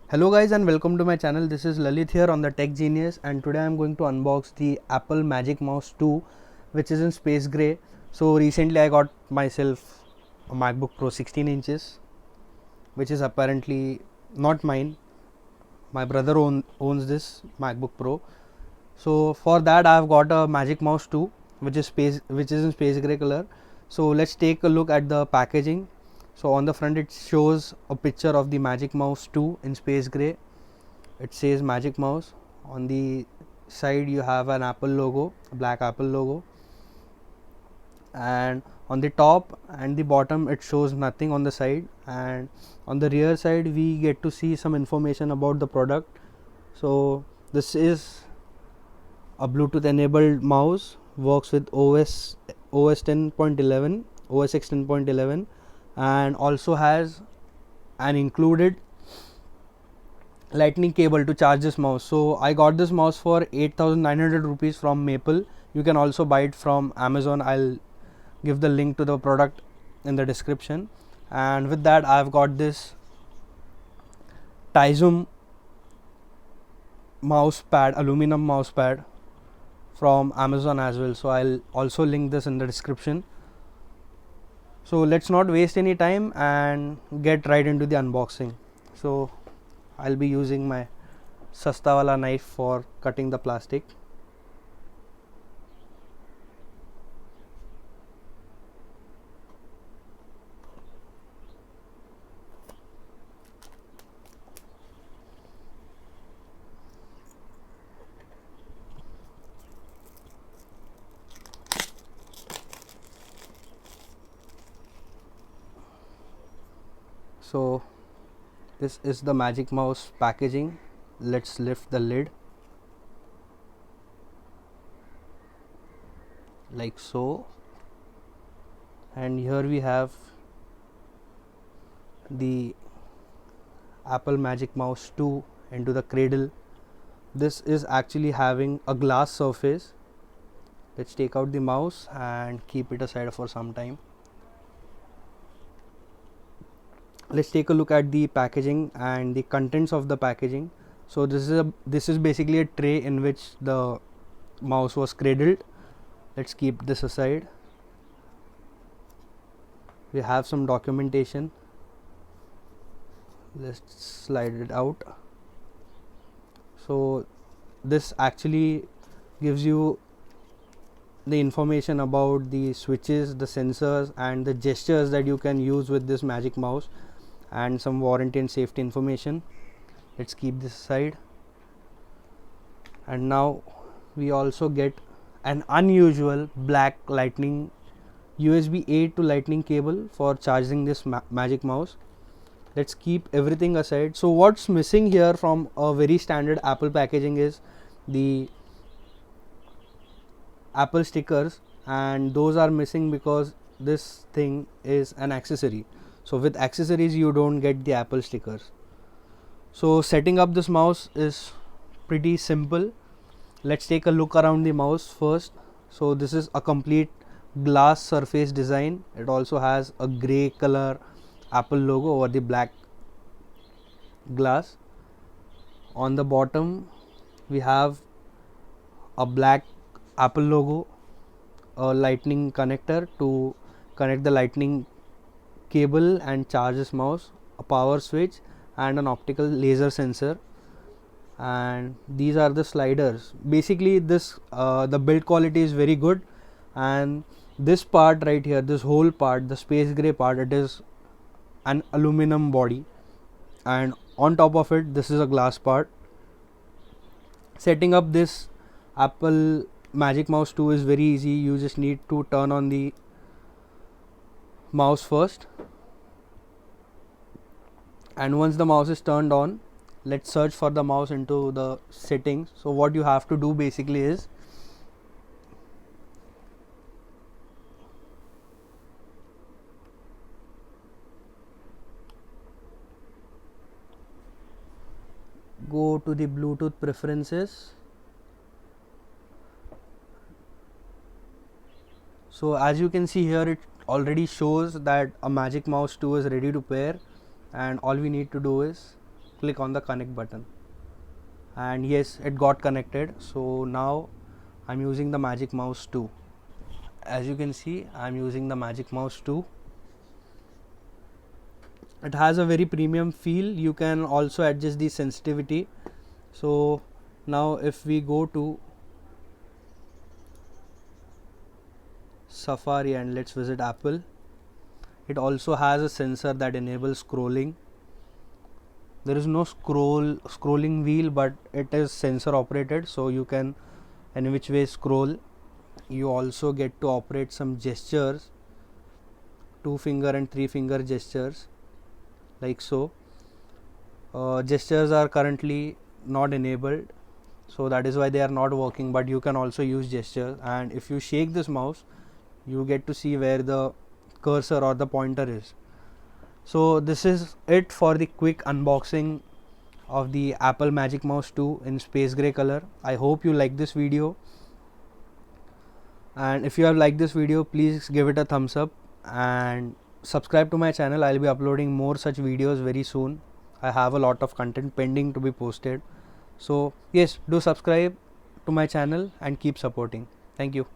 Hello guys and welcome to my channel. This is Lalit here on the Tech Genius, and today I'm going to unbox the Apple Magic Mouse 2, which is in space gray. So recently I got myself a MacBook Pro 16 inches, which is apparently not mine. My brother owns this MacBook Pro. So for that I've got a Magic Mouse 2, which is in space gray color. So let's take a look at the packaging. So on the front it shows a picture of the Magic Mouse 2 in space gray. It says Magic Mouse. On the side you have an Apple logo, a black Apple logo, and on the top and the bottom it shows nothing on the side, and on the rear side we get to see some information about the product. So this is a Bluetooth enabled mouse, works with OS 10.11, OS X 10.11, and also has an included lightning cable to charge this mouse. So I got this mouse for 8,900 rupees from Maple. You can also buy it from Amazon. I'll give the link to the product in the description. And with that I've got this Tizum mouse pad, aluminum mouse pad from Amazon as well. So I'll also link this in the description. So let's not waste any time and get right into the unboxing. So I'll be using my Sasta wala knife for cutting the plastic. So this is the Magic Mouse packaging. Let's lift the lid like so, and here we have the Apple Magic Mouse 2 into the cradle. This is actually having a glass surface. Let's take out the mouse and keep it aside for some time. Let's take a look at the packaging and the contents of the packaging. So this is basically a tray in which the mouse was cradled. Let's keep this aside. We have some documentation. Let's slide it out. So this actually gives you the information about the switches, the sensors, and the gestures that you can use with this Magic Mouse, and some warranty and safety information. Let's keep this aside. And now we also get an unusual black lightning USB A to lightning cable for charging this Magic Mouse. Let's keep everything aside. So what's missing here from a very standard Apple packaging is the Apple stickers, and those are missing because this thing is an accessory. So with accessories you don't get the Apple stickers. So setting up this mouse is pretty simple. Let's take a look around the mouse first. So this is a complete glass surface design. It also has a gray color Apple logo over the black glass. On the bottom we have a black Apple logo, a lightning connector to connect the lightning cable and charge this mouse, a power switch, and an optical laser sensor. And these are the sliders. Basically this the build quality is very good, and this part right here, this whole part, the space gray part, it is an aluminum body, and on top of it this is a glass part. Setting up this Apple Magic Mouse 2 is very easy. You just need to turn on the mouse first, and once the mouse is turned on, let's search for the mouse into the settings. So what you have to do basically is go to the Bluetooth preferences. So as you can see here, it already shows that a Magic Mouse 2 is ready to pair, and all we need to do is click on the connect button, and yes, it got connected. So now I'm using the Magic Mouse 2. As you can see, I'm using the Magic Mouse 2. It has a very premium feel. You can also adjust the sensitivity. So now if we go to Safari and let's visit Apple, it also has a sensor that enables scrolling. There is no scrolling wheel, but it is sensor operated, so you can any which way scroll. You also get to operate some gestures, 2-finger and 3-finger gestures, like so. Gestures are currently not enabled, so that is why they are not working, but you can also use gestures. And if you shake this mouse, you get to see where the cursor or the pointer is. So this is it for the quick unboxing of the Apple Magic Mouse 2 in space gray color. I hope you like this video, and if you have liked this video, please give it a thumbs up and subscribe to my channel. I'll be uploading more such videos very soon. I have a lot of content pending to be posted. So yes, do subscribe to my channel and keep supporting. Thank you.